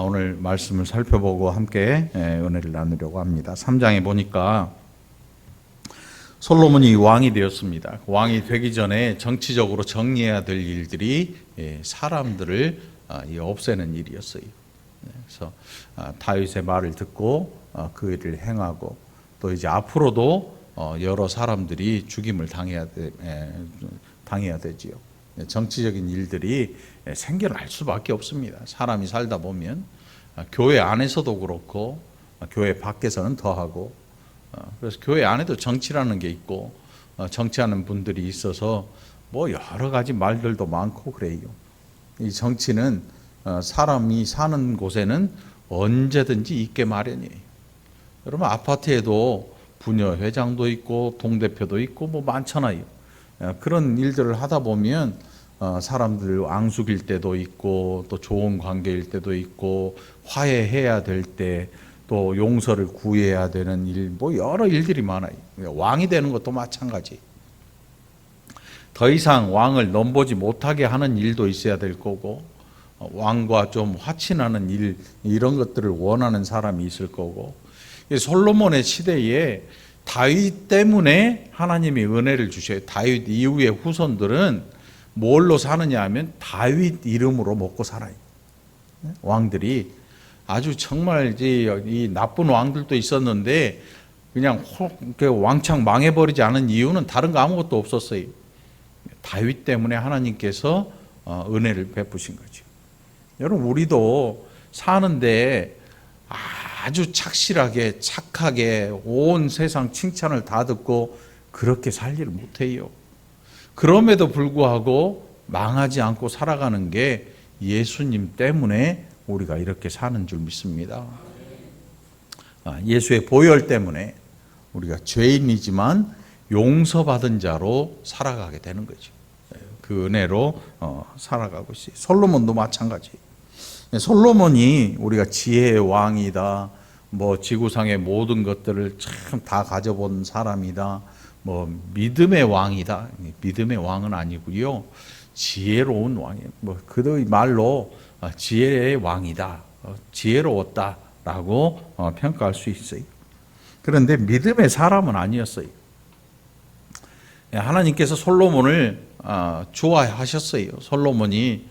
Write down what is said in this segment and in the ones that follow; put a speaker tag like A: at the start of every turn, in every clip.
A: 오늘 말씀을 살펴보고 함께 은혜를 나누려고 합니다. 3장에 보니까 솔로몬이 왕이 되었습니다. 왕이 되기 전에 정치적으로 정리해야 될 일들이 사람들을 없애는 일이었어요. 그래서 다윗의 말을 듣고 그 일을 행하고, 또 이제 앞으로도 여러 사람들이 죽임을 당해야 되지요. 정치적인 일들이 생겨날 수밖에 없습니다. 사람이 살다 보면 교회 안에서도 그렇고 교회 밖에서는 더하고, 그래서 교회 안에도 정치라는 게 있고 정치하는 분들이 있어서 뭐 여러 가지 말들도 많고 그래요. 이 정치는 사람이 사는 곳에는 언제든지 있게 마련이에요. 여러분, 아파트에도 부녀회장도 있고 동대표도 있고 뭐 많잖아요. 그런 일들을 하다 보면 사람들 앙숙일 때도 있고, 또 좋은 관계일 때도 있고, 화해해야 될 때, 또 용서를 구해야 되는 일, 뭐 여러 일들이 많아요. 왕이 되는 것도 마찬가지. 더 이상 왕을 넘보지 못하게 하는 일도 있어야 될 거고, 왕과 좀 화친하는 일, 이런 것들을 원하는 사람이 있을 거고. 솔로몬의 시대에 다윗 때문에 하나님이 은혜를 주셔요. 다윗 이후의 후손들은 뭘로 사느냐 하면 다윗 이름으로 먹고 살아요. 왕들이 아주 정말 이 나쁜 왕들도 있었는데 그냥 왕창 망해버리지 않은 이유는 다른 거 아무것도 없었어요. 다윗 때문에 하나님께서 은혜를 베푸신 거죠. 여러분, 우리도 사는데 아주 착실하게 착하게 온 세상 칭찬을 다 듣고 그렇게 살 일을 못해요. 그럼에도 불구하고 망하지 않고 살아가는 게 예수님 때문에 우리가 이렇게 사는 줄 믿습니다. 예수의 보혈 때문에 우리가 죄인이지만 용서받은 자로 살아가게 되는 거죠. 그 은혜로 살아가고 있어요. 솔로몬도 마찬가지. 솔로몬이 우리가 지혜의 왕이다, 뭐 지구상의 모든 것들을 참 다 가져본 사람이다, 뭐 믿음의 왕이다. 믿음의 왕은 아니고요, 지혜로운 왕이에요. 뭐 그의 말로 지혜의 왕이다, 지혜로웠다라고 평가할 수 있어요. 그런데 믿음의 사람은 아니었어요. 하나님께서 솔로몬을 좋아하셨어요. 솔로몬이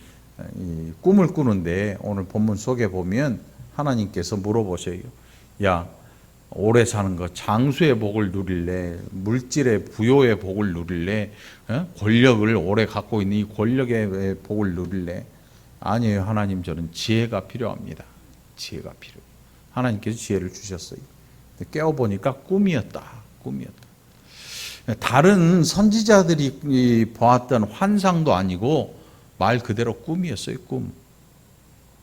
A: 꿈을 꾸는데 오늘 본문 속에 보면 하나님께서 물어보셔요. 야, 오래 사는 거, 장수의 복을 누릴래? 물질의 부요의 복을 누릴래? 권력을 오래 갖고 있는 이 권력의 복을 누릴래? 아니에요. 하나님, 저는 지혜가 필요합니다. 지혜가 필요해요. 하나님께서 지혜를 주셨어요. 깨어보니까 꿈이었다. 다른 선지자들이 보았던 환상도 아니고 말 그대로 꿈이었어요.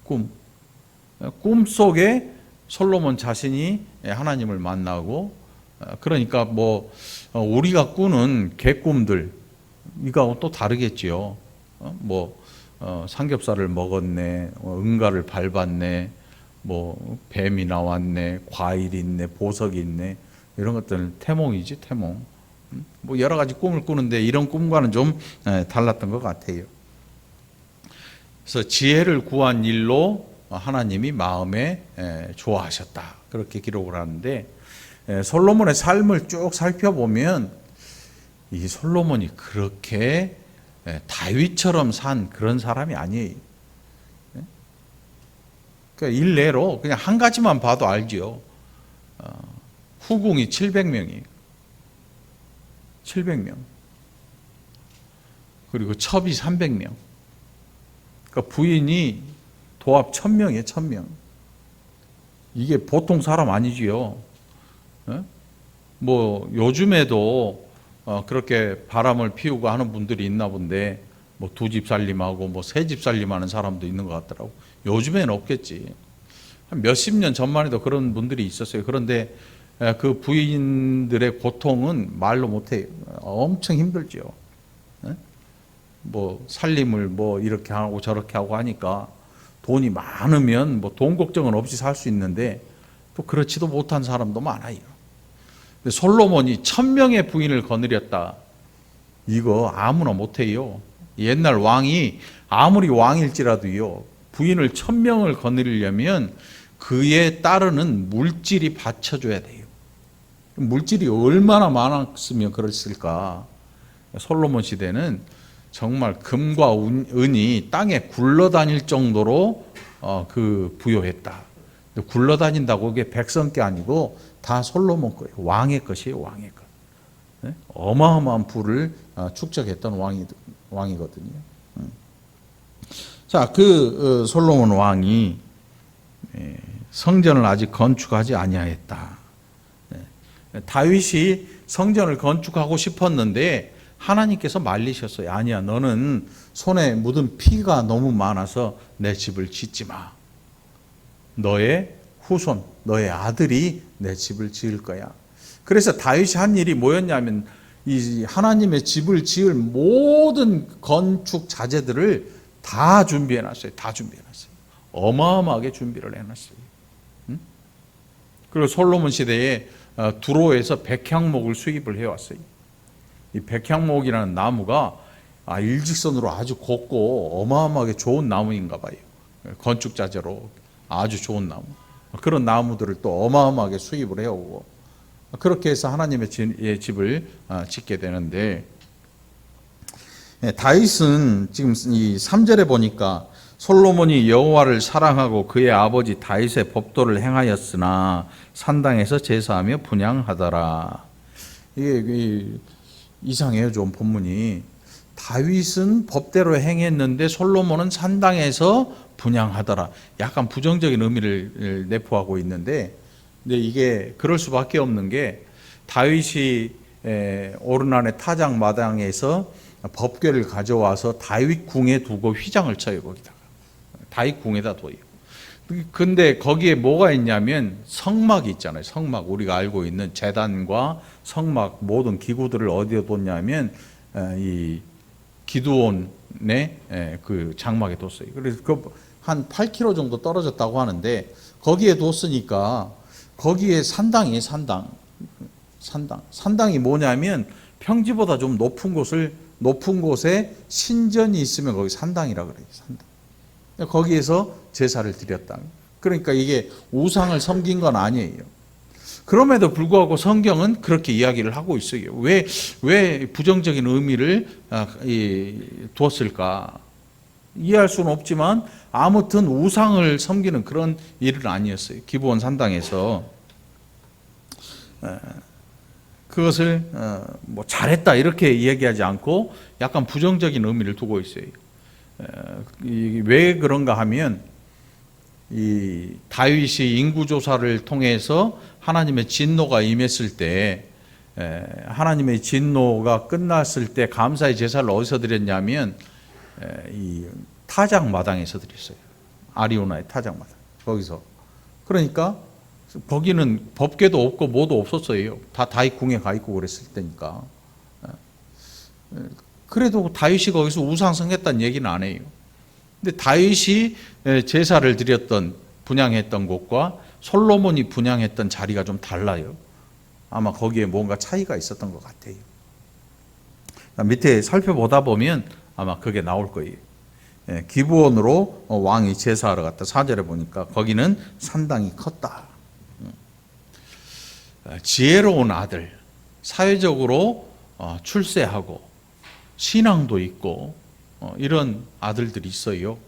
A: 꿈 속에 솔로몬 자신이 하나님을 만나고, 그러니까 뭐 우리가 꾸는 개꿈들 이거하고 또 다르겠지요. 삼겹살을 먹었네, 응가를 밟았네, 뭐 뱀이 나왔네, 과일이 있네, 보석이 있네, 이런 것들은 태몽이지, 태몽. 뭐 여러 가지 꿈을 꾸는데 이런 꿈과는 좀 달랐던 것 같아요. 그래서 지혜를 구한 일로 하나님이 마음에 좋아하셨다, 그렇게 기록을 하는데, 솔로몬의 삶을 쭉 살펴보면 이 솔로몬이 그렇게 다윗처럼 산 그런 사람이 아니에요. 그러니까 일례로 그냥 한 가지만 봐도 알죠. 후궁이 700명이에요. 700명. 그리고 첩이 300명. 그러니까 부인이 도합 1000명이에요. 1000명. 이게 보통 사람 아니지요. 뭐 요즘에도 그렇게 바람을 피우고 하는 분들이 있나 본데, 뭐 2집 살림하고 뭐 3집 살림하는 사람도 있는 것 같더라고. 요즘에는 없겠지. 한 몇십 년 전만 해도 그런 분들이 있었어요. 그런데 그 부인들의 고통은 말로 못해요. 엄청 힘들죠. 뭐 살림을 뭐 이렇게 하고 저렇게 하고 하니까 돈이 많으면 뭐 돈 걱정은 없이 살 수 있는데, 또 그렇지도 못한 사람도 많아요. 근데 솔로몬이 1000명의 부인을 거느렸다. 이거 아무나 못해요. 옛날 왕이 아무리 왕일지라도요, 부인을 1000명을 거느리려면 그에 따르는 물질이 받쳐줘야 돼요. 물질이 얼마나 많았으면 그랬을까. 솔로몬 시대는 정말 금과 은이 땅에 굴러다닐 정도로 그 부요했다. 굴러다닌다고 그게 백성 게 아니고 다 솔로몬 거예요. 왕의 것이에요. 왕의 것. 네? 어마어마한 부를 축적했던 왕이거든요. 자, 그 솔로몬 왕이 성전을 아직 건축하지 아니하였다. 다윗이 성전을 건축하고 싶었는데 하나님께서 말리셨어요. 아니야, 너는 손에 묻은 피가 너무 많아서 내 집을 짓지 마. 너의 후손, 너의 아들이 내 집을 지을 거야. 그래서 다윗이 한 일이 뭐였냐면 이 하나님의 집을 지을 모든 건축 자재들을 다 준비해놨어요. 다 준비해놨어요. 어마어마하게 준비를 해놨어요. 그리고 솔로몬 시대에 두로에서 백향목을 수입을 해왔어요. 이 백향목이라는 나무가 일직선으로 아주 곱고 어마어마하게 좋은 나무인가 봐요. 건축 자재로 아주 좋은 나무. 그런 나무들을 또 어마어마하게 수입을 해오고 그렇게 해서 하나님의 집을 짓게 되는데 다윗은 지금 이 3절에 보니까 솔로몬이 여호와를 사랑하고 그의 아버지 다윗의 법도를 행하였으나 산당에서 제사하며 분향하더라. 이게 이상해요. 좀 본문이. 다윗은 법대로 행했는데 솔로몬은 산당에서 분향하더라. 약간 부정적인 의미를 내포하고 있는데 근데 이게 그럴 수밖에 없는 게 다윗이 오르난의 타작 마당에서 법궤를 가져와서 다윗 궁에 두고 휘장을 쳐요. 거기다가 다윗 궁에다 둬요. 근데 거기에 뭐가 있냐면 성막이 있잖아요. 성막, 우리가 알고 있는 제단과 성막 모든 기구들을 어디에 뒀냐면 이 기드온의 그 장막에 뒀어요. 그래서 한 8km 정도 떨어졌다고 하는데 거기에 뒀으니까 거기에 산당이에요. 산당이 뭐냐면 평지보다 좀 높은 곳에 신전이 있으면 거기 산당이라 그래요. 산당. 거기에서 제사를 드렸다. 그러니까 이게 우상을 섬긴 건 아니에요. 그럼에도 불구하고 성경은 그렇게 이야기를 하고 있어요. 왜 부정적인 의미를 두었을까? 이해할 수는 없지만 아무튼 우상을 섬기는 그런 일은 아니었어요. 기브온 산당에서 그것을 뭐 잘했다 이렇게 얘기하지 않고 약간 부정적인 의미를 두고 있어요. 왜 그런가 하면 이 다윗이 인구조사를 통해서 하나님의 진노가 임했을 때 하나님의 진노가 끝났을 때 감사의 제사를 어디서 드렸냐면 이 타작 마당에서 드렸어요. 아리오나의 타작 마당. 거기서. 그러니까 거기는 법궤도 없고 뭐도 없었어요. 다 다윗 궁에 가 있고 그랬을 때니까. 그래도 다윗이 거기서 우상 섬겼다는 얘기는 안 해요. 근데 다윗이 제사를 드렸던 분향했던 곳과 솔로몬이 분향했던 자리가 좀 달라요. 아마 거기에 뭔가 차이가 있었던 것 같아요. 밑에 살펴보다 보면 아마 그게 나올 거예요. 기브온으로 왕이 제사하러 갔다. 4절에 보니까 거기는 산당이 컸다. 지혜로운 아들, 사회적으로 출세하고 신앙도 있고 이런 아들들이 있어요.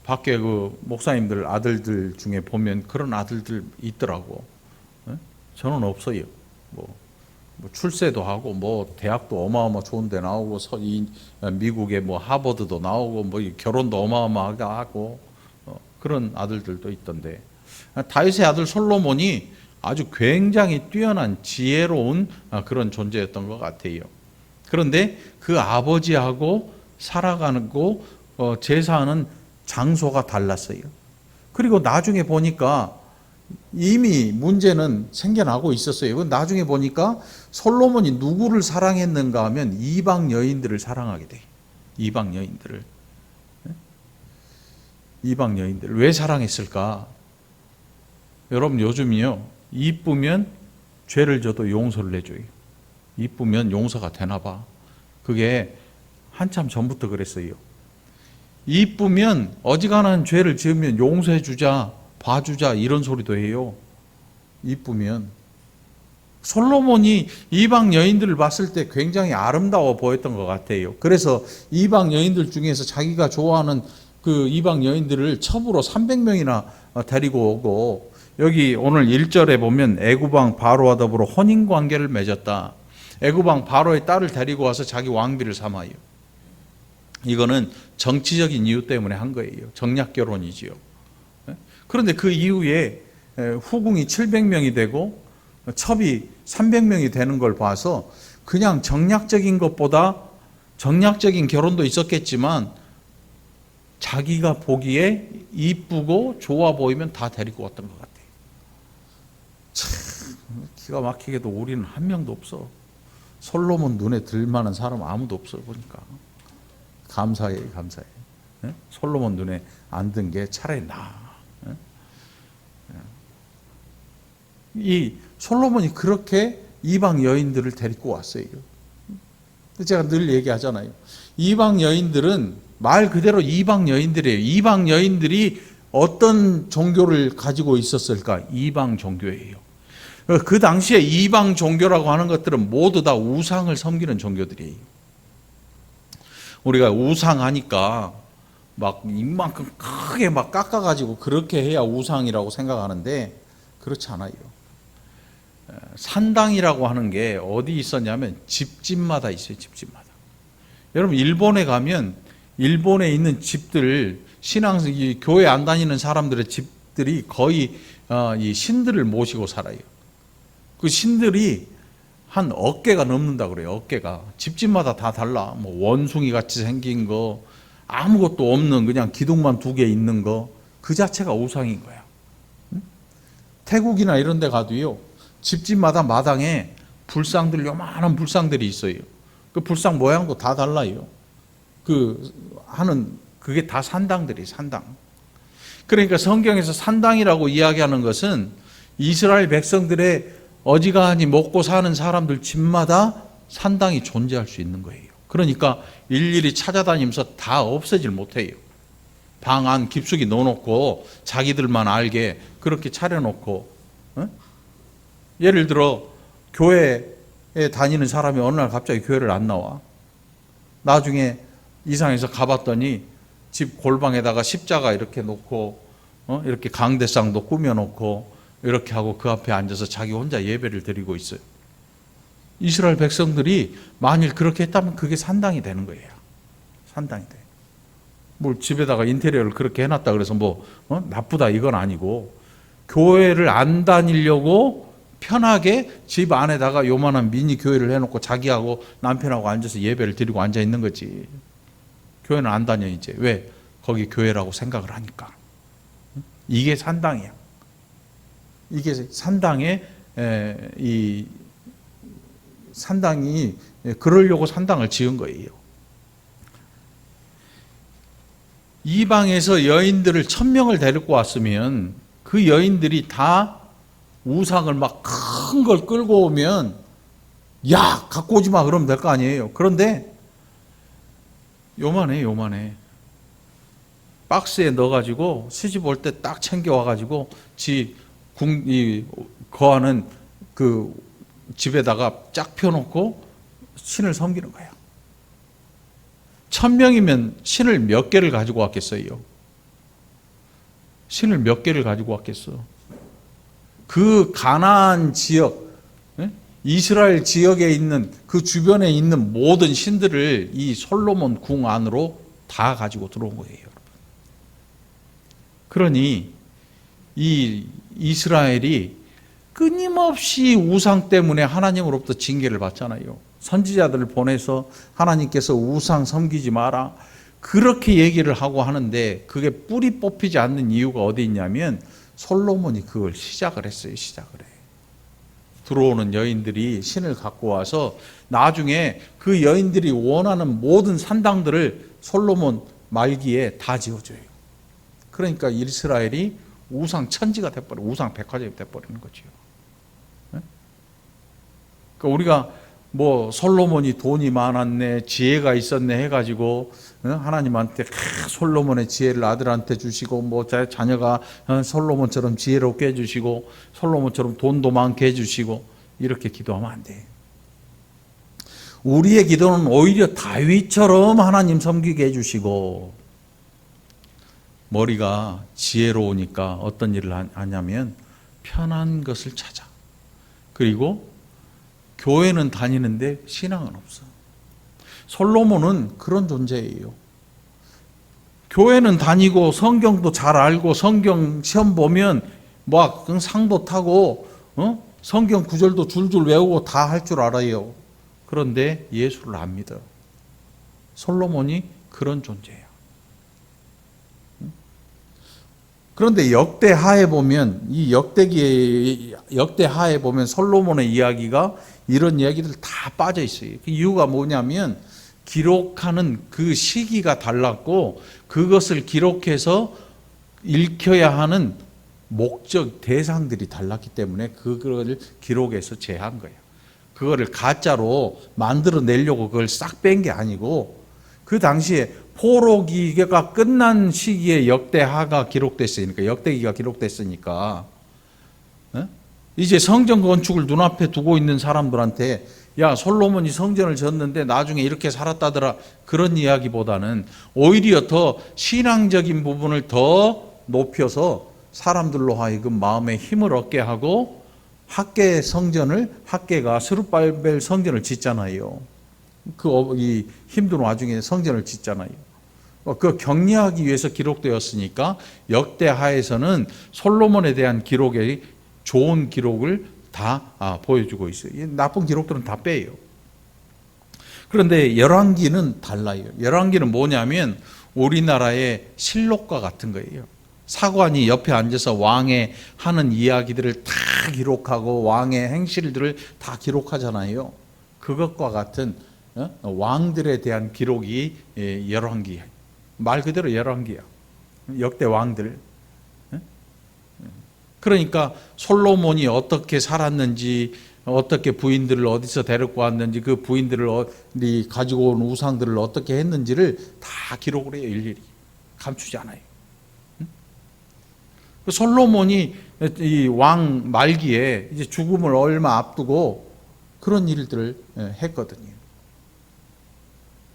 A: 밖에 그 목사님들 아들들 중에 보면 그런 아들들 있더라고. 저는 없어요. 뭐 출세도 하고 뭐 대학도 어마어마 좋은 데 나오고 미국의 뭐 하버드도 나오고 뭐 결혼도 어마어마하게 하고 그런 아들들도 있던데 다윗의 아들 솔로몬이 아주 굉장히 뛰어난 지혜로운 그런 존재였던 것 같아요. 그런데 그 아버지하고 살아가는 거 제사하는 장소가 달랐어요. 그리고 나중에 보니까 이미 문제는 생겨나고 있었어요. 나중에 보니까 솔로몬이 누구를 사랑했는가 하면 이방 여인들을 사랑하게 돼요. 이방 여인들을. 이방 여인들을 왜 사랑했을까? 여러분 요즘이요. 이쁘면 죄를 져도 용서를 해줘요. 이쁘면 용서가 되나 봐. 그게 한참 전부터 그랬어요. 이쁘면 어지간한 죄를 지으면 용서해 주자, 봐주자 이런 소리도 해요. 이쁘면. 솔로몬이 이방 여인들을 봤을 때 굉장히 아름다워 보였던 것 같아요. 그래서 이방 여인들 중에서 자기가 좋아하는 그 이방 여인들을 첩으로 300명이나 데리고 오고, 여기 오늘 1절에 보면 애굽왕 바로와 더불어 혼인관계를 맺었다. 애굽왕 바로의 딸을 데리고 와서 자기 왕비를 삼아요. 이거는 정치적인 이유 때문에 한 거예요. 정략 결혼이지요. 그런데 그 이후에 후궁이 700명이 되고 첩이 300명이 되는 걸 봐서 그냥 정략적인 것보다, 정략적인 결혼도 있었겠지만 자기가 보기에 이쁘고 좋아 보이면 다 데리고 왔던 것 같아요. 참 기가 막히게도 우리는 한 명도 없어. 솔로몬 눈에 들만한 사람 아무도 없어 보니까. 감사해. 솔로몬 눈에 안 든 게 차라리 나아. 이 솔로몬이 그렇게 이방 여인들을 데리고 왔어요. 제가 늘 얘기하잖아요. 이방 여인들은 말 그대로 이방 여인들이에요. 이방 여인들이 어떤 종교를 가지고 있었을까? 이방 종교예요. 그 당시에 이방 종교라고 하는 것들은 모두 다 우상을 섬기는 종교들이에요. 우리가 우상하니까 막 이만큼 크게 막 깎아가지고 그렇게 해야 우상이라고 생각하는데 그렇지 않아요. 산당이라고 하는 게 어디 있었냐면 집집마다 있어요. 집집마다. 여러분 일본에 가면 일본에 있는 집들, 신앙 교회 안 다니는 사람들의 집들이 거의 이 신들을 모시고 살아요. 그 신들이 한 어깨가 넘는다 그래요. 어깨가. 집집마다 다 달라. 뭐 원숭이 같이 생긴 거, 아무것도 없는 그냥 기둥만 2개 있는 거, 그 자체가 우상인 거야. 태국이나 이런 데 가도요, 집집마다 마당에 불상들, 요만한 불상들이 있어요. 그 불상 모양도 다 달라요. 그게 다 산당들이에요, 산당. 그러니까 성경에서 산당이라고 이야기하는 것은 이스라엘 백성들의 어지간히 먹고 사는 사람들 집마다 산당이 존재할 수 있는 거예요. 그러니까 일일이 찾아다니면서 다 없애질 못해요. 방 안 깊숙이 넣어놓고 자기들만 알게 그렇게 차려놓고, 예를 들어 교회에 다니는 사람이 어느 날 갑자기 교회를 안 나와. 나중에 이상해서 가봤더니 집 골방에다가 십자가 이렇게 놓고, 이렇게 강대상도 꾸며놓고 이렇게 하고 그 앞에 앉아서 자기 혼자 예배를 드리고 있어요. 이스라엘 백성들이 만일 그렇게 했다면 그게 산당이 되는 거예요. 산당이 돼. 뭘 집에다가 인테리어를 그렇게 해놨다 그래서 나쁘다 이건 아니고, 교회를 안 다니려고 편하게 집 안에다가 요만한 미니 교회를 해놓고 자기하고 남편하고 앉아서 예배를 드리고 앉아 있는 거지. 교회는 안 다녀 이제. 왜? 거기 교회라고 생각을 하니까. 이게 산당이야. 이게 산당이 그러려고 산당을 지은 거예요. 이방에서 여인들을 1000명을 데리고 왔으면 그 여인들이 다 우상을 막 큰 걸 끌고 오면 야 갖고 오지 마 그러면 될 거 아니에요. 그런데 요만해. 박스에 넣어가지고 시집 올 때 딱 챙겨와가지고 거하는 그 집에다가 쫙 펴놓고 신을 섬기는 거예요. 1000명이면 신을 몇 개를 가지고 왔겠어요? 신을 몇 개를 가지고 왔겠어? 그 가나안 지역, 이스라엘 지역에 있는 그 주변에 있는 모든 신들을 이 솔로몬 궁 안으로 다 가지고 들어온 거예요, 여러분. 그러니 이 이스라엘이 끊임없이 우상 때문에 하나님으로부터 징계를 받잖아요. 선지자들을 보내서 하나님께서 우상 섬기지 마라 그렇게 얘기를 하고 하는데, 그게 뿌리 뽑히지 않는 이유가 어디 있냐면 솔로몬이 그걸 시작을 했어요. 시작을 해. 들어오는 여인들이 신을 갖고 와서 나중에 그 여인들이 원하는 모든 산당들을 솔로몬 말기에 다 지어줘요. 그러니까 이스라엘이 우상 천지가 돼버려, 우상 백화점이 돼버리는 거죠. 그러니까 우리가 뭐 솔로몬이 돈이 많았네, 지혜가 있었네 해가지고 하나님한테 솔로몬의 지혜를 아들한테 주시고, 뭐 자녀가 솔로몬처럼 지혜롭게 해주시고, 솔로몬처럼 돈도 많게 해주시고, 이렇게 기도하면 안 돼. 우리의 기도는 오히려 다윗처럼 하나님 섬기게 해주시고, 머리가 지혜로우니까 어떤 일을 하냐면 편한 것을 찾아. 그리고 교회는 다니는데 신앙은 없어. 솔로몬은 그런 존재예요. 교회는 다니고 성경도 잘 알고 성경 시험 보면 막 상도 타고 성경 구절도 줄줄 외우고 다 할 줄 알아요. 그런데 예수를 안 믿어요. 솔로몬이 그런 존재예요. 그런데 역대하에 보면, 이 역대하에 보면 솔로몬의 이야기가 이런 이야기들 다 빠져 있어요. 그 이유가 뭐냐면 기록하는 그 시기가 달랐고, 그것을 기록해서 읽혀야 하는 목적, 대상들이 달랐기 때문에 그걸 기록해서 제한 거예요. 그거를 가짜로 만들어내려고 그걸 싹 뺀 게 아니고, 그 당시에 포로기가 끝난 시기에 역대하가 기록됐으니까, 역대기가 기록됐으니까, 이제 성전 건축을 눈앞에 두고 있는 사람들한테 야, 솔로몬이 성전을 졌는데 나중에 이렇게 살았다더라, 그런 이야기보다는 오히려 더 신앙적인 부분을 더 높여서 사람들로 하여금 마음에 힘을 얻게 하고, 학계가 스룹바벨 성전을 짓잖아요. 이 힘든 와중에 성전을 짓잖아요. 그 격려하기 위해서 기록되었으니까 역대하에서는 솔로몬에 대한 기록에 좋은 기록을 다 보여주고 있어요. 나쁜 기록들은 다 빼요. 그런데 열왕기는 달라요. 열왕기는 뭐냐면 우리나라의 실록과 같은 거예요. 사관이 옆에 앉아서 왕의 하는 이야기들을 다 기록하고 왕의 행실들을 다 기록하잖아요. 그것과 같은 왕들에 대한 기록이 열왕기야. 말 그대로 열왕기야. 역대 왕들. 그러니까 솔로몬이 어떻게 살았는지, 어떻게 부인들을 어디서 데리고 왔는지, 그 부인들을 가지고 온 우상들을 어떻게 했는지를 다 기록을 해요. 일일이 감추지 않아요. 솔로몬이 이 왕 말기에 이제 죽음을 얼마 앞두고 그런 일들을 했거든요.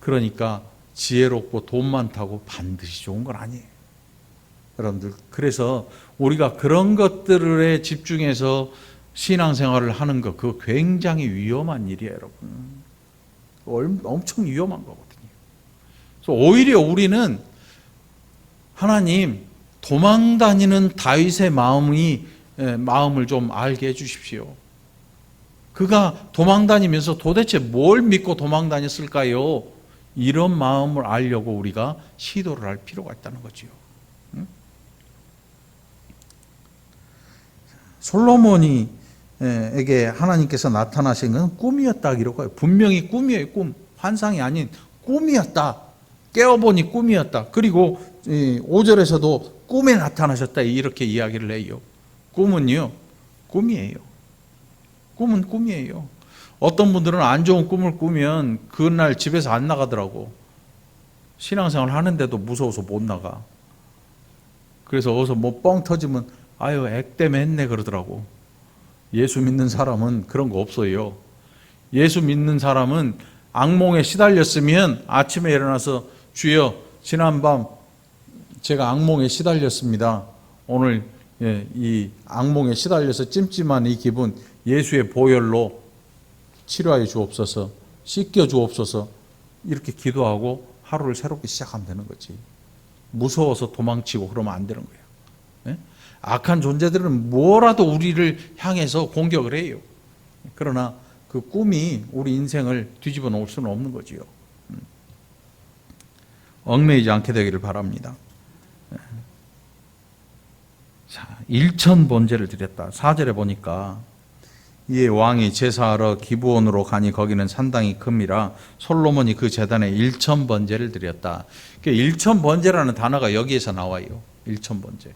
A: 그러니까 지혜롭고 돈 많다고 반드시 좋은 건 아니에요. 여러분들, 그래서 우리가 그런 것들에 집중해서 신앙생활을 하는 것, 그거 굉장히 위험한 일이에요, 여러분. 엄청 위험한 거거든요. 그래서 오히려 우리는 하나님, 도망다니는 다윗의 마음을 좀 알게 해주십시오. 그가 도망다니면서 도대체 뭘 믿고 도망다녔을까요? 이런 마음을 알려고 우리가 시도를 할 필요가 있다는 거죠. 솔로몬에게 하나님께서 나타나신 건 꿈이었다 기록해요. 분명히 꿈이에요. 꿈. 환상이 아닌 꿈이었다. 깨어보니 꿈이었다. 그리고 5절에서도 꿈에 나타나셨다, 이렇게 이야기를 해요. 꿈은요, 꿈이에요. 꿈은 꿈이에요. 어떤 분들은 안 좋은 꿈을 꾸면 그날 집에서 안 나가더라고. 신앙생활 하는데도 무서워서 못 나가. 그래서 어디서 뭐 뻥 터지면 아유, 액땜 했네 그러더라고. 예수 믿는 사람은 그런 거 없어요. 예수 믿는 사람은 악몽에 시달렸으면 아침에 일어나서 주여, 지난밤 제가 악몽에 시달렸습니다. 오늘 이 악몽에 시달려서 찜찜한 이 기분 예수의 보혈로 치료하여 주옵소서, 씻겨 주옵소서, 이렇게 기도하고 하루를 새롭게 시작하면 되는 거지. 무서워서 도망치고 그러면 안 되는 거예요. 악한 존재들은 뭐라도 우리를 향해서 공격을 해요. 그러나 그 꿈이 우리 인생을 뒤집어 놓을 수는 없는 거지요. 얽매이지 않게 되기를 바랍니다. 자, 일천번제를 드렸다. 4절에 보니까 이에 왕이 제사하러 기브온으로 가니 거기는 산당이 큼이라 솔로몬이 그 제단에 1000번제를 드렸다. 그 1000번제라는 단어가 여기에서 나와요. 1000번제.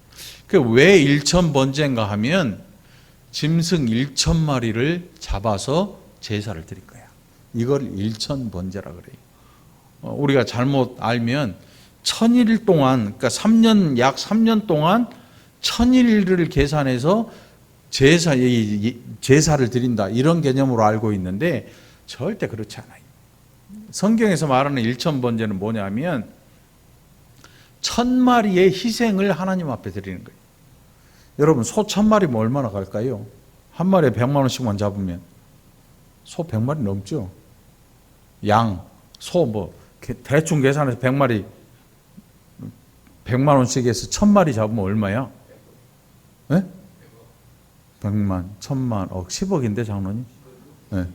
A: 그 왜 1000번제인가 하면 짐승 1000마리를 잡아서 제사를 드릴 거야. 이걸 일천번제라 그래요. 우리가 잘못 알면 천일 동안, 그러니까 3년, 약 3년 동안 천일을 계산해서 제사를 드린다, 이런 개념으로 알고 있는데 절대 그렇지 않아요. 성경에서 말하는 일천번제는 뭐냐면 1000마리의 희생을 하나님 앞에 드리는 거예요. 여러분, 소 1000마리면 얼마나 갈까요? 한 마리에 100만 원씩만 잡으면 소 100마리 넘죠. 양, 소 뭐 대충 계산해서 100마리 100만 원씩 해서 1000마리 잡으면 얼마야? 네? 100만, 1000만, 10억인데 장로님? 네.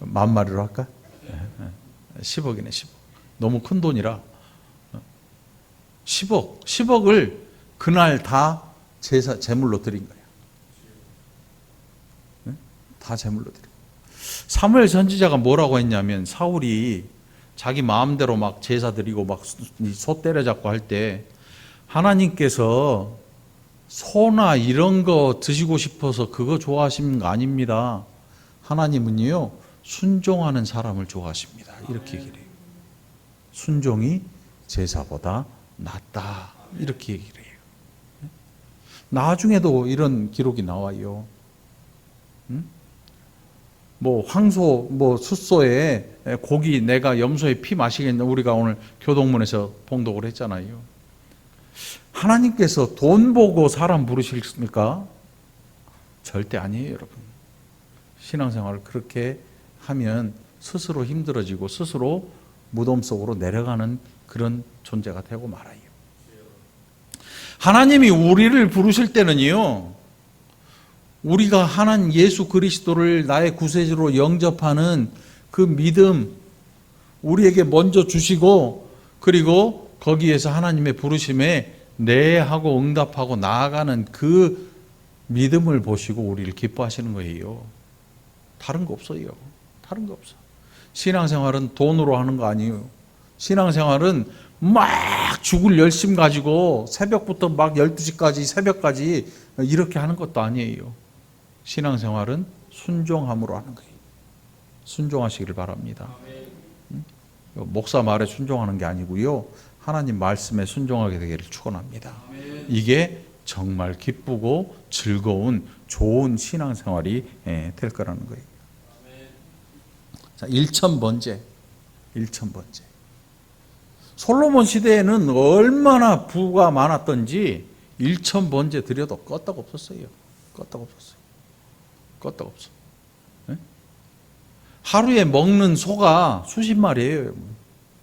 A: 10,000마리로 할까? 10억이네, 10억. 너무 큰 돈이라. 10억을 그날 다 제물로 드린 거예요. 네? 다 제물로 드린 거예요. 사무엘 선지자가 뭐라고 했냐면, 사울이 자기 마음대로 막 제사 드리고 막 소 때려잡고 할 때 하나님께서 소나 이런 거 드시고 싶어서 그거 좋아하시는 거 아닙니다. 하나님은요, 순종하는 사람을 좋아하십니다. 이렇게 얘기를 해요. 순종이 제사보다 낫다, 이렇게 얘기를 해요. 나중에도 이런 기록이 나와요. 뭐 황소, 뭐 숫소에 고기, 내가 염소의 피 마시겠냐, 우리가 오늘 교동문에서 봉독을 했잖아요. 하나님께서 돈 보고 사람 부르실습니까? 절대 아니에요, 여러분. 신앙생활을 그렇게 하면 스스로 힘들어지고 스스로 무덤 속으로 내려가는 그런 존재가 되고 말아요. 하나님이 우리를 부르실 때는요, 우리가 하나님 예수 그리스도를 나의 구세주로 영접하는 그 믿음 우리에게 먼저 주시고, 그리고 거기에서 하나님의 부르심에 네 하고 응답하고 나아가는 그 믿음을 보시고 우리를 기뻐하시는 거예요. 다른 거 없어요. 다른 거 없어. 신앙생활은 돈으로 하는 거 아니에요. 신앙생활은 막 죽을 열심 가지고 새벽부터 막 12시까지 새벽까지 이렇게 하는 것도 아니에요. 신앙생활은 순종함으로 하는 거예요. 순종하시기를 바랍니다. 목사 말에 순종하는 게 아니고요, 하나님 말씀에 순종하게 되기를 축원합니다. 이게 정말 기쁘고 즐거운 좋은 신앙생활이 될 거라는 거예요. 자, 일천번제. 솔로몬 시대에는 얼마나 부가 많았던지 일천번제 드려도 껐다가 없었어요. 껐다가 없어. 네? 하루에 먹는 소가 수십 마리예요.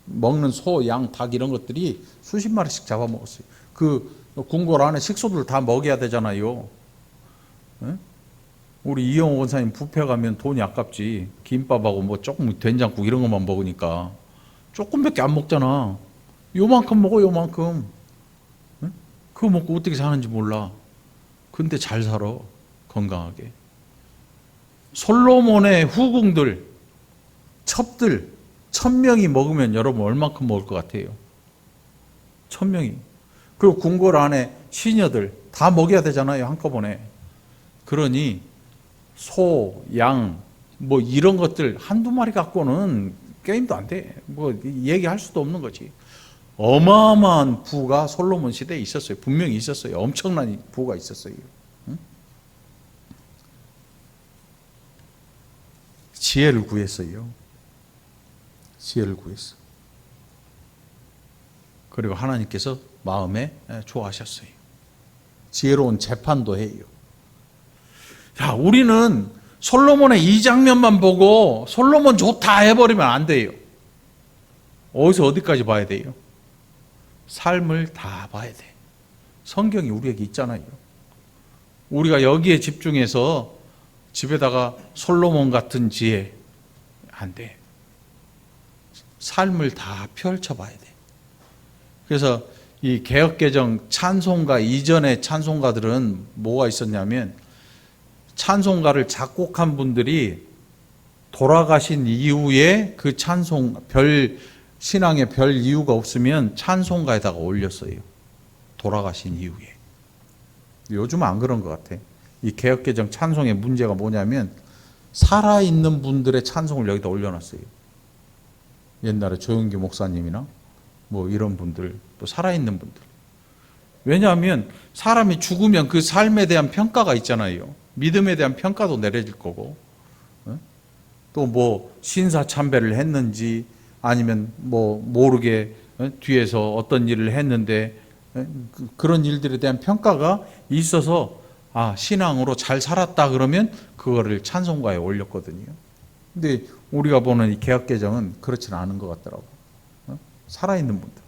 A: 먹는 소, 양, 닭 이런 것들이 수십 마리씩 잡아먹었어요. 그 궁궐 안에 식소들 다 먹여야 되잖아요. 네? 우리 이영호 원사님 뷔페 가면 돈이 아깝지. 김밥하고 뭐 조금 된장국 이런 것만 먹으니까 조금밖에 안 먹잖아. 요만큼 먹어, 요만큼. 네? 그거 먹고 어떻게 사는지 몰라. 근데 잘 살아, 건강하게. 솔로몬의 후궁들, 첩들 1000명이 먹으면 여러분 얼마큼 먹을 것 같아요? 1000명이. 그리고 궁궐 안에 시녀들 다 먹여야 되잖아요, 한꺼번에. 그러니 소, 양, 뭐 이런 것들 한두 마리 갖고는 게임도 안 돼. 뭐 얘기할 수도 없는 거지. 어마어마한 부가 솔로몬 시대에 있었어요. 분명히 있었어요. 엄청난 부가 있었어요. 응? 지혜를 구했어요. 지혜를 구했어. 그리고 하나님께서 마음에 좋아하셨어요. 지혜로운 재판도 해요. 자, 우리는 솔로몬의 이 장면만 보고 솔로몬 좋다 해버리면 안 돼요. 어디서 어디까지 봐야 돼요? 삶을 다 봐야 돼. 성경이 우리에게 있잖아요. 우리가 여기에 집중해서 집에다가 솔로몬 같은 지혜 안 돼. 삶을 다 펼쳐봐야 돼. 그래서 이 개역개정 찬송가 이전의 찬송가들은 뭐가 있었냐면, 찬송가를 작곡한 분들이 돌아가신 이후에 그 찬송, 신앙에 별 이유가 없으면 찬송가에다가 올렸어요. 돌아가신 이후에. 요즘은 안 그런 것 같아. 이 개역개정 찬송의 문제가 뭐냐면, 살아있는 분들의 찬송을 여기다 올려놨어요. 옛날에 조용기 목사님이나 뭐 이런 분들, 또 살아있는 분들. 왜냐하면 사람이 죽으면 그 삶에 대한 평가가 있잖아요. 믿음에 대한 평가도 내려질 거고, 또 뭐 신사참배를 했는지 아니면 뭐 모르게 뒤에서 어떤 일을 했는데 그런 일들에 대한 평가가 있어서 신앙으로 잘 살았다 그러면 그거를 찬송가에 올렸거든요. 근데 우리가 보는 이 개혁개정은 그렇지는 않은 것 같더라고. 살아있는 분들.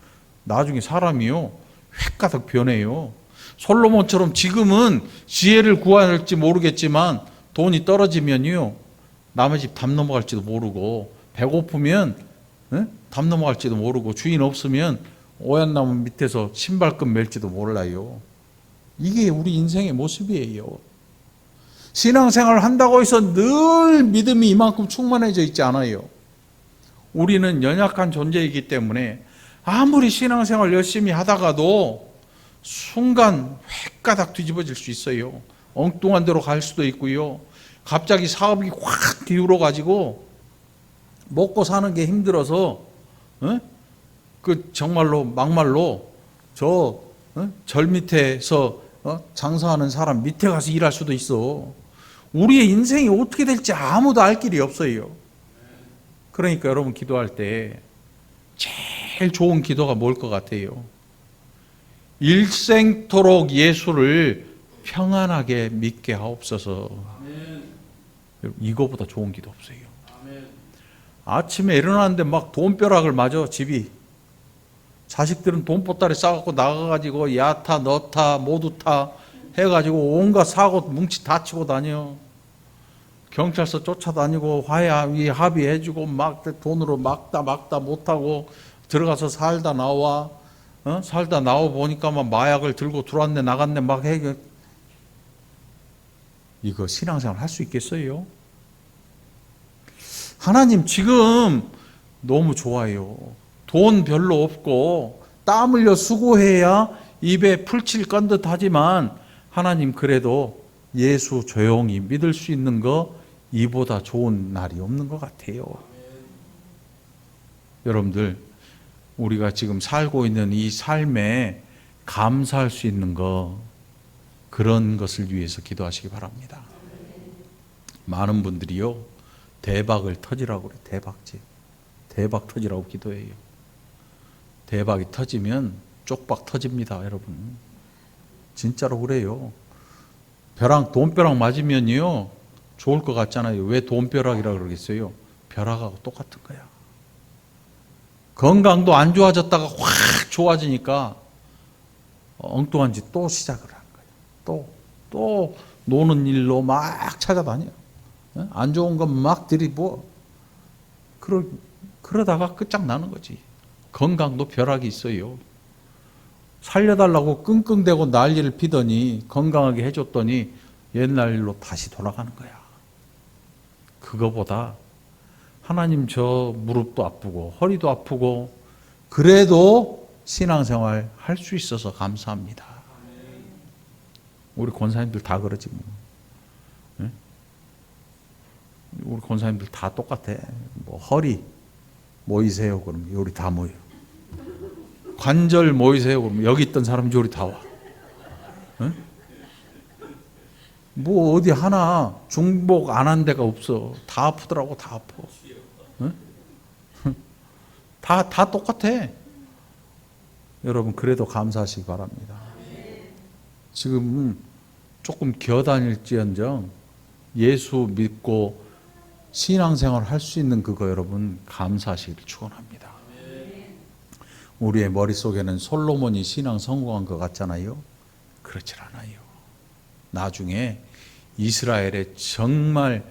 A: 나중에 사람이요, 획가닥 변해요. 솔로몬처럼 지금은 지혜를 구할지 모르겠지만 돈이 떨어지면요, 남의 집 담 넘어갈지도 모르고, 배고프면 담 넘어갈지도 모르고, 주인 없으면 오얏나무 밑에서 신발끈 멜지도 몰라요. 이게 우리 인생의 모습이에요. 신앙생활을 한다고 해서 늘 믿음이 이만큼 충만해져 있지 않아요. 우리는 연약한 존재이기 때문에 아무리 신앙생활 열심히 하다가도 순간 획가닥 뒤집어질 수 있어요. 엉뚱한 데로 갈 수도 있고요. 갑자기 사업이 확 기울어가지고 먹고 사는 게 힘들어서 정말로 막말로 절 밑에서 장사하는 사람 밑에 가서 일할 수도 있어. 우리의 인생이 어떻게 될지 아무도 알 길이 없어요. 그러니까 여러분 기도할 때 제일 좋은 기도가 뭘 것 같아요? 일생토록 예수를 평안하게 믿게 하옵소서. 이거보다 좋은 기도 없어요. 아침에 일어나는데 막 돈벼락을 맞아, 집이. 자식들은 돈보따리 싸갖고 나가가지고 야타 너타 모두 타 해가지고 온갖 사고 뭉치 다 치고 다녀. 경찰서 쫓아다니고 합의해주고 막 돈으로 막다 못하고 들어가서 살다 나와. 살다 나와 보니까 막 마약을 들고 들어왔네 나갔네 막 해. 이거 신앙생활 할 수 있겠어요? 하나님 지금 너무 좋아요. 돈 별로 없고 땀 흘려 수고해야 입에 풀칠 건 듯 하지만 하나님 그래도 예수 조용히 믿을 수 있는 거 이보다 좋은 날이 없는 것 같아요. 여러분들 우리가 지금 살고 있는 이 삶에 감사할 수 있는 거 그런 것을 위해서 기도하시기 바랍니다. 많은 분들이요 대박을 터지라고 그래. 대박 터지라고 기도해요. 대박이 터지면 쪽박 터집니다, 여러분. 진짜로 그래요. 돈벼락 맞으면요 좋을 것 같잖아요. 왜 돈벼락이라고 그러겠어요? 벼락하고 똑같은 거야. 건강도 안 좋아졌다가 확 좋아지니까 엉뚱한 짓 또 시작을 하는 거예요. 또 노는 일로 막 찾아다녀요. 안 좋은 건 막 들이부어. 그러다가 끝장나는 거지. 건강도 벼락이 있어요. 살려달라고 끙끙대고 난리를 피더니 건강하게 해줬더니 옛날 일로 다시 돌아가는 거야. 그거보다 하나님 저 무릎도 아프고 허리도 아프고 그래도 신앙생활 할 수 있어서 감사합니다. 우리 권사님들 다 그러지 뭐. 우리 권사님들 다 똑같아. 뭐 허리 모이세요 그러면 여기 다 모여. 관절 모이세요 그러면 여기 있던 사람이 여기 다 와. 뭐 어디 하나 중복 안 한 데가 없어. 다 아프더라고. 다 아파. 다 똑같아. 여러분 그래도 감사하시기 바랍니다. 지금 조금 기어다닐지언정 예수 믿고 신앙생활 할 수 있는 그거 여러분 감사하시기를 축원합니다. 우리의 머릿속에는 솔로몬이 신앙 성공한 것 같잖아요. 그렇지 않아요. 나중에 이스라엘에 정말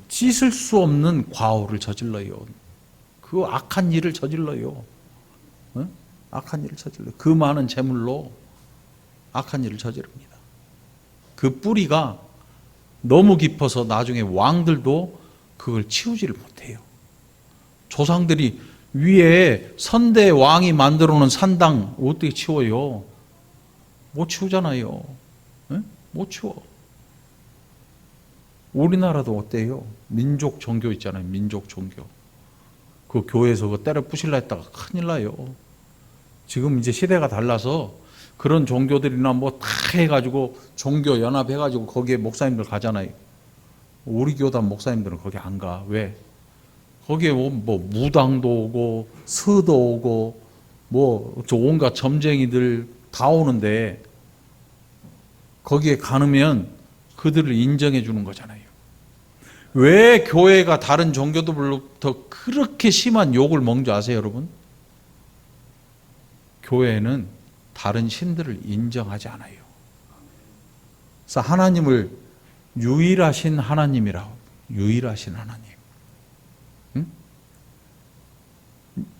A: 씻을 수 없는 과오를 저질러요. 그 악한 일을 저질러요. 악한 일을 저질러요. 그 많은 재물로 악한 일을 저지릅니다. 그 뿌리가 너무 깊어서 나중에 왕들도 그걸 치우지를 못해요. 조상들이 위에 선대 왕이 만들어 놓은 산당 어떻게 치워요? 못 치우잖아요. 못 치워. 우리나라도 어때요? 민족 종교 있잖아요. 민족 종교. 그 교회에서 그 때려 부실라 했다가 큰일 나요. 지금 이제 시대가 달라서 그런 종교들이나 뭐 다 해가지고 종교 연합해가지고 거기에 목사님들 가잖아요. 우리 교단 목사님들은 거기 안 가. 왜? 거기에 뭐 무당도 오고 서도 오고 뭐 저 온갖 점쟁이들 다 오는데 거기에 가면 그들을 인정해 주는 거잖아요. 왜 교회가 다른 종교들로부터 그렇게 심한 욕을 먹는 줄 아세요, 여러분? 교회는 다른 신들을 인정하지 않아요. 그래서 하나님을 유일하신 하나님이라고. 유일하신 하나님. 응?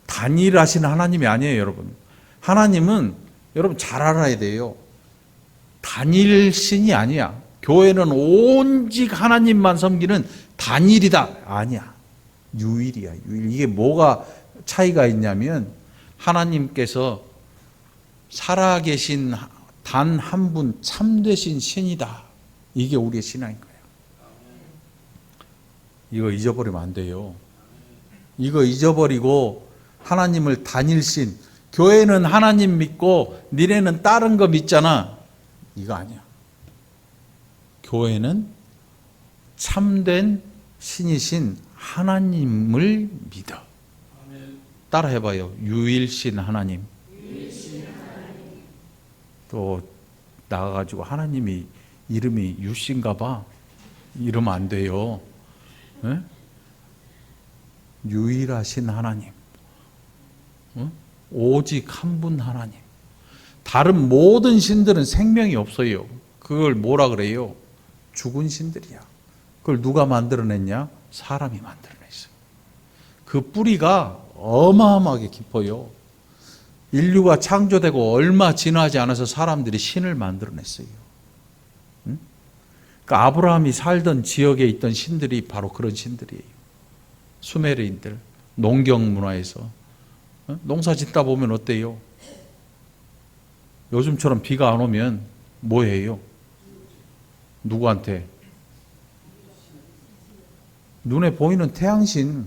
A: 단일하신 하나님이 아니에요, 여러분. 하나님은 여러분 잘 알아야 돼요. 단일신이 아니야. 교회는 오직 하나님만 섬기는 단일이다. 아니야. 유일이야. 유일. 이게 뭐가 차이가 있냐면 하나님께서 살아계신 단 한 분 참되신 신이다. 이게 우리의 신앙인 거예요. 이거 잊어버리면 안 돼요. 이거 잊어버리고 하나님을 단일신, 교회는 하나님 믿고 니네는 다른 거 믿잖아. 이거 아니야. 교회는 참된 신이신 하나님을 믿어. 따라 해봐요. 유일신 하나님. 또 나가가지고 하나님이 이름이 유신가 봐. 이러면 안 돼요. 네? 유일하신 하나님. 오직 한 분 하나님. 다른 모든 신들은 생명이 없어요. 그걸 뭐라 그래요? 죽은 신들이야. 그걸 누가 만들어냈냐? 사람이 만들어냈어요. 그 뿌리가 어마어마하게 깊어요. 인류가 창조되고 얼마 지나지 않아서 사람들이 신을 만들어냈어요. 응? 그러니까 아브라함이 살던 지역에 있던 신들이 바로 그런 신들이에요. 수메르인들, 농경 문화에서. 농사 짓다 보면 어때요? 요즘처럼 비가 안 오면 뭐 해요? 누구한테? 눈에 보이는 태양신.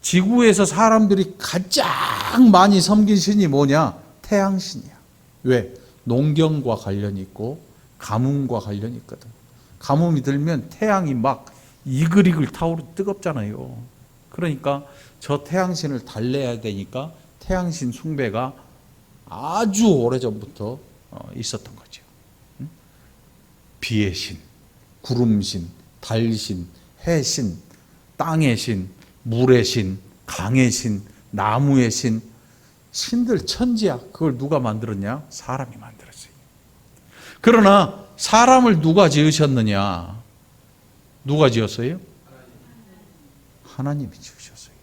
A: 지구에서 사람들이 가장 많이 섬긴 신이 뭐냐? 태양신이야. 왜? 농경과 관련이 있고 가뭄과 관련이 있거든. 가뭄이 들면 태양이 막 이글이글 타오르 뜨겁잖아요. 그러니까 저 태양신을 달래야 되니까 태양신 숭배가 아주 오래전부터 있었던 거죠. 비의 신, 구름신, 달신, 해신, 땅의 신, 물의 신, 강의 신, 나무의 신, 신들 천지야. 그걸 누가 만들었냐? 사람이 만들었어요. 그러나 사람을 누가 지으셨느냐? 누가 지었어요? 하나님이 지으셨어요.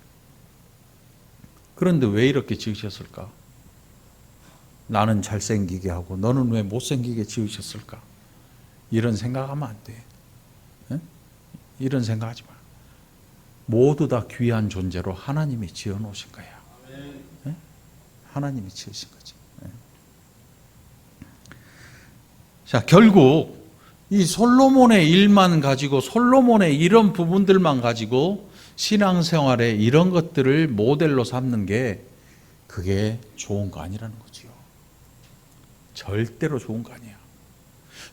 A: 그런데 왜 이렇게 지으셨을까? 나는 잘생기게 하고 너는 왜 못생기게 지으셨을까? 이런 생각하면 안 돼. 네? 이런 생각하지 마. 모두 다 귀한 존재로 하나님이 지어놓으신 거야. 네? 하나님이 지으신 거지. 네. 자, 결국 이 솔로몬의 일만 가지고 솔로몬의 이런 부분들만 가지고 신앙생활에 이런 것들을 모델로 삼는 게 그게 좋은 거 아니라는 거지요. 절대로 좋은 거 아니야.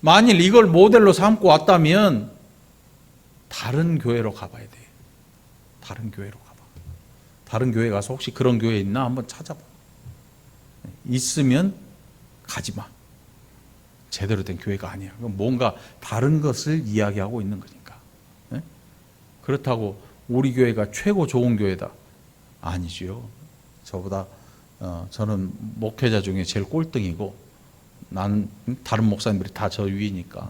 A: 만일 이걸 모델로 삼고 왔다면 다른 교회로 가봐야 돼. 다른 교회로 가봐. 다른 교회 가서 혹시 그런 교회 있나 한번 찾아봐. 있으면 가지 마. 제대로 된 교회가 아니야. 뭔가 다른 것을 이야기하고 있는 거니까. 네? 그렇다고 우리 교회가 최고 좋은 교회다. 아니지요. 저보다 저는 목회자 중에 제일 꼴등이고 나는 다른 목사님들이 다 저 위니까.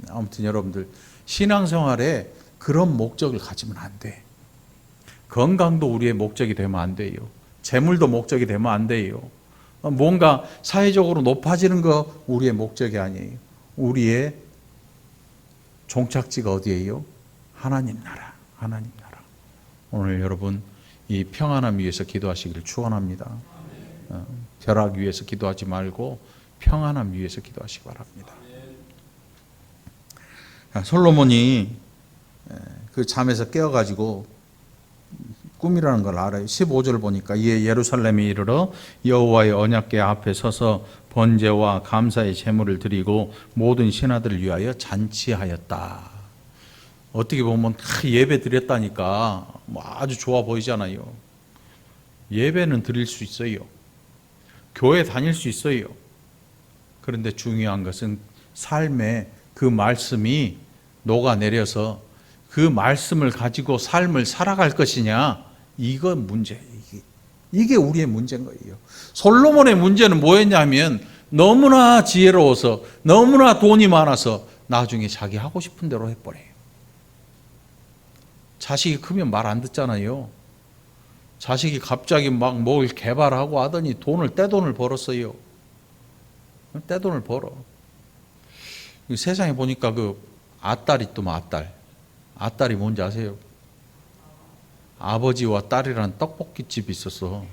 A: 아무튼 여러분들 신앙생활에 그런 목적을 가지면 안 돼. 건강도 우리의 목적이 되면 안 돼요. 재물도 목적이 되면 안 돼요. 뭔가 사회적으로 높아지는 거 우리의 목적이 아니에요. 우리의 종착지가 어디예요? 하나님 나라. 하나님 나라. 오늘 여러분 이 평안함 위해서 기도하시기를 축원합니다. 벼락 위해서 기도하지 말고 평안함 위해서 기도하시기 바랍니다. 솔로몬이 그 잠에서 깨어가지고 꿈이라는 걸 알아요. 15절 보니까 이에 예루살렘에 이르러 여호와의 언약궤 앞에 서서 번제와 감사의 제물을 드리고 모든 신하들을 위하여 잔치하였다. 어떻게 보면 예배 드렸다니까 뭐 아주 좋아 보이잖아요. 예배는 드릴 수 있어요. 교회 다닐 수 있어요. 그런데 중요한 것은 삶에 그 말씀이 녹아내려서 그 말씀을 가지고 삶을 살아갈 것이냐, 이건 문제예요. 이게 우리의 문제인 거예요. 솔로몬의 문제는 뭐였냐면 너무나 지혜로워서 너무나 돈이 많아서 나중에 자기 하고 싶은 대로 해버려요. 자식이 크면 말 안 듣잖아요. 자식이 갑자기 막 뭘 개발하고 하더니 떼돈을 벌었어요. 떼돈을 벌어. 세상에 보니까 그 아딸이 있더만 아딸. 아딸이 뭔지 아세요? 아버지와 딸이라는 떡볶이집이 있었어.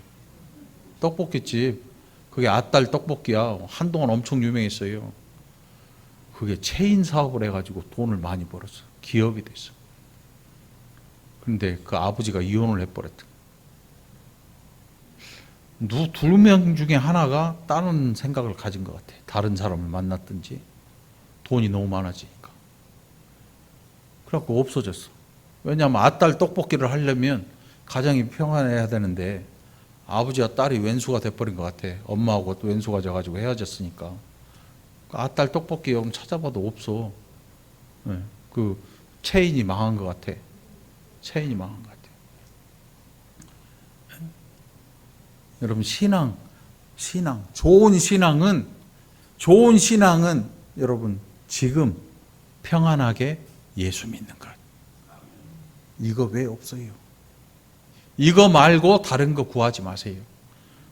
A: 떡볶이집. 그게 아딸 떡볶이야. 한동안 엄청 유명했어요. 그게 체인 사업을 해가지고 돈을 많이 벌었어. 기업이 됐어. 근데 그 아버지가 이혼을 해버렸다. 두 명 중에 하나가 다른 생각을 가진 것 같아. 다른 사람을 만났든지 돈이 너무 많아지니까. 그래갖고 없어졌어. 왜냐하면 아딸 떡볶이를 하려면 가정이 평안해야 되는데 아버지와 딸이 왼수가 돼버린 것 같아. 엄마하고 또 왼수가 져가지고 헤어졌으니까. 아딸 떡볶이 영 찾아봐도 없어. 그 체인이 망한 것 같아. 체인이 망한 것 같아. 여러분 좋은 신앙은 여러분 지금 평안하게 예수 믿는 것. 이거 왜 없어요? 이거 말고 다른 거 구하지 마세요.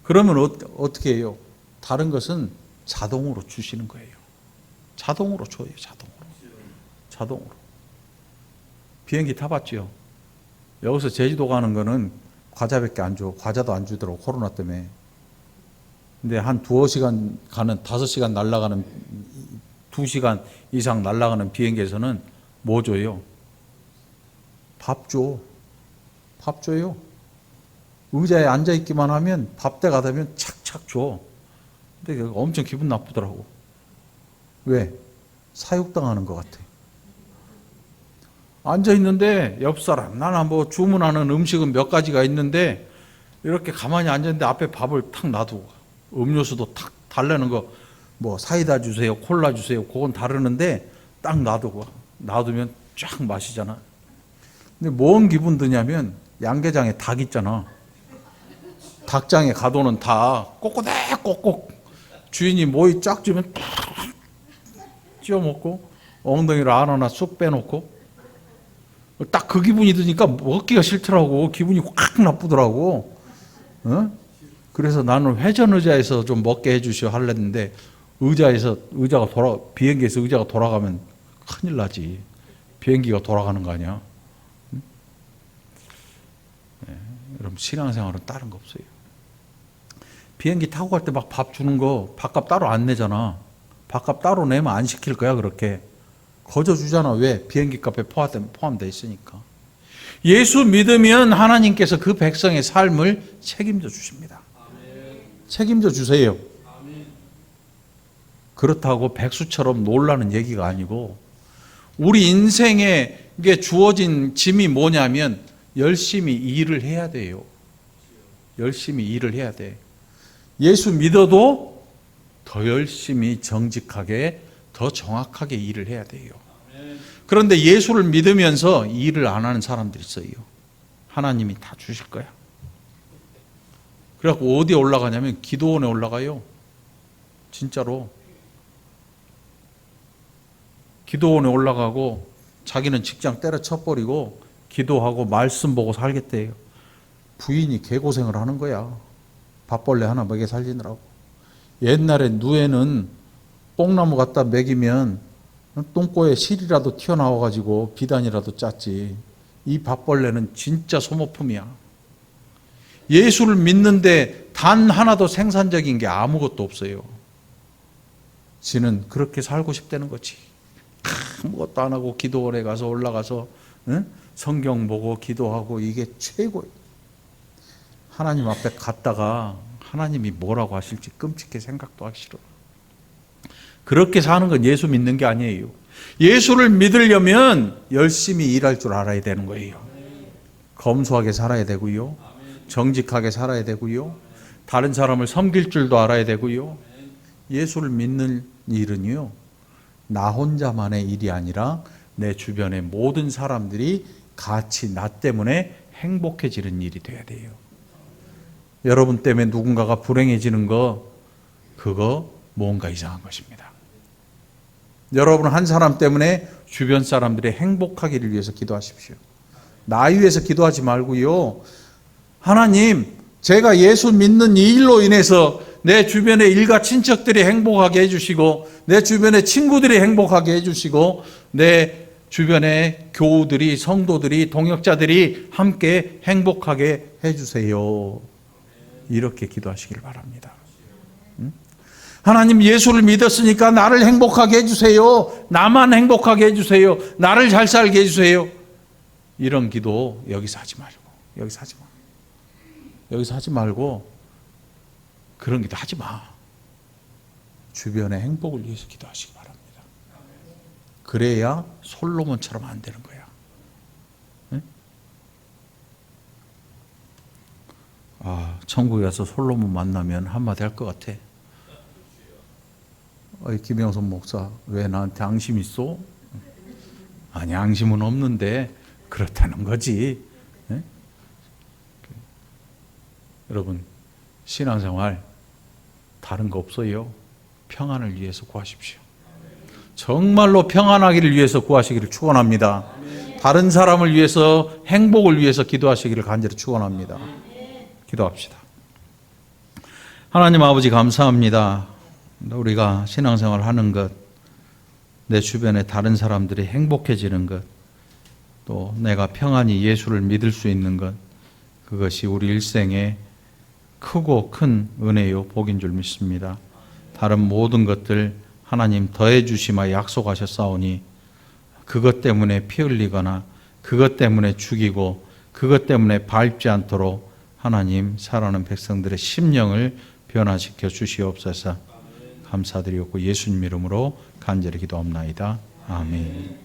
A: 그러면 어떻게 해요? 다른 것은 자동으로 주시는 거예요. 자동으로 줘요. 자동으로. 비행기 타봤죠? 여기서 제주도 가는 거는 과자밖에 안 줘. 과자도 안 주더라고, 코로나 때문에. 근데 한 2시간 가는, 5시간 날아가는, 2시간 이상 날아가는 비행기에서는 뭐 줘요? 밥 줘. 밥 줘요. 의자에 앉아있기만 하면 밥때 가다 보면 착착 줘. 근데 엄청 기분 나쁘더라고. 왜? 사육당하는 것 같아. 앉아있는데 옆 사람, 나는 뭐 주문하는 음식은 몇 가지가 있는데 이렇게 가만히 앉았는데 앞에 밥을 탁 놔두고 음료수도 탁 달라는 거 뭐 사이다 주세요, 콜라 주세요, 그건 다르는데 딱 놔두면 쫙 마시잖아. 근데 뭔 기분 드냐면 양계장에 닭 있잖아. 닭장에 가둬는 닭 꼬꼬댁 주인이 모이 쫙 주면 딱 찌워 먹고 엉덩이로 안 하나 쑥 빼놓고 딱 그 기분이 드니까 먹기가 싫더라고. 기분이 확 나쁘더라고. 그래서 나는 회전 의자에서 좀 먹게 해주시오 하려는데 비행기에서 의자가 돌아가면 큰일 나지. 비행기가 돌아가는 거 아니야. 여러분 신앙생활은 다른 거 없어요. 비행기 타고 갈 때 막 밥 주는 거 밥값 따로 안 내잖아. 밥값 따로 내면 안 시킬 거야 그렇게. 거저 주잖아. 왜? 비행기 값에 포함되어 있으니까. 예수 믿으면 하나님께서 그 백성의 삶을 책임져 주십니다. 책임져 주세요. 그렇다고 백수처럼 놀라는 얘기가 아니고 우리 인생에 주어진 짐이 뭐냐면 열심히 일을 해야 돼요. 열심히 일을 해야 돼. 예수 믿어도 더 열심히 정직하게 더 정확하게 일을 해야 돼요. 그런데 예수를 믿으면서 일을 안 하는 사람들이 있어요. 하나님이 다 주실 거야. 그래갖고 어디에 올라가냐면 기도원에 올라가요. 진짜로. 기도원에 올라가고 자기는 직장 때려쳐버리고 기도하고 말씀 보고 살겠대요. 부인이 개고생을 하는 거야. 밥벌레 하나 먹여 살리느라고. 옛날에 누에는 뽕나무 갖다 먹이면 똥꼬에 실이라도 튀어나와가지고 비단이라도 짰지. 이 밥벌레는 진짜 소모품이야. 예수를 믿는데 단 하나도 생산적인 게 아무것도 없어요. 지는 그렇게 살고 싶다는 거지. 아무것도 안 하고 기도원에 가서 올라가서 성경 보고 기도하고 이게 최고예요. 하나님 앞에 갔다가 하나님이 뭐라고 하실지 끔찍해 생각도 하기 싫어요. 그렇게 사는 건 예수 믿는 게 아니에요. 예수를 믿으려면 열심히 일할 줄 알아야 되는 거예요. 검소하게 살아야 되고요. 정직하게 살아야 되고요. 다른 사람을 섬길 줄도 알아야 되고요. 예수를 믿는 일은요, 나 혼자만의 일이 아니라 내 주변의 모든 사람들이 같이 나 때문에 행복해지는 일이 돼야 돼요. 여러분 때문에 누군가가 불행해지는 거, 그거 뭔가 이상한 것입니다. 여러분 한 사람 때문에 주변 사람들이 행복하기를 위해서 기도하십시오. 나 위해서 기도하지 말고요. 하나님, 제가 예수 믿는 이 일로 인해서 내 주변의 일가 친척들이 행복하게 해주시고, 내 주변의 친구들이 행복하게 해주시고, 내 주변의 교우들이, 성도들이, 동역자들이 함께 행복하게 해주세요. 이렇게 기도하시길 바랍니다. 하나님, 예수를 믿었으니까 나를 행복하게 해주세요. 나만 행복하게 해주세요. 나를 잘 살게 해주세요. 이런 기도 여기서 하지 말고, 여기서 하지 마. 여기서 하지 말고 그런 기도 하지 마. 주변의 행복을 위해서 기도하시기 바랍니다. 그래야 솔로몬처럼 안 되는 거야. 네? 천국에 가서 솔로몬 만나면 한마디 할 것 같아. 김영선 목사, 왜 나한테 앙심 있어? 아니, 앙심은 없는데 그렇다는 거지. 네? 여러분, 신앙생활 다른 거 없어요. 평안을 위해서 구하십시오. 정말로 평안하기를 위해서 구하시기를 축원합니다. 다른 사람을 위해서, 행복을 위해서 기도하시기를 간절히 축원합니다. 기도합시다. 하나님 아버지, 감사합니다. 우리가 신앙생활 하는 것, 내 주변에 다른 사람들이 행복해지는 것, 또 내가 평안히 예수를 믿을 수 있는 것, 그것이 우리 일생에 크고 큰 은혜요 복인 줄 믿습니다. 다른 모든 것들 하나님 더해 주시마 약속하셨사오니 그것 때문에 피 흘리거나 그것 때문에 죽이고 그것 때문에 밟지 않도록 하나님 사랑하는 백성들의 심령을 변화시켜 주시옵소서. 감사드리고 예수님 이름으로 간절히 기도합나이다. 아멘.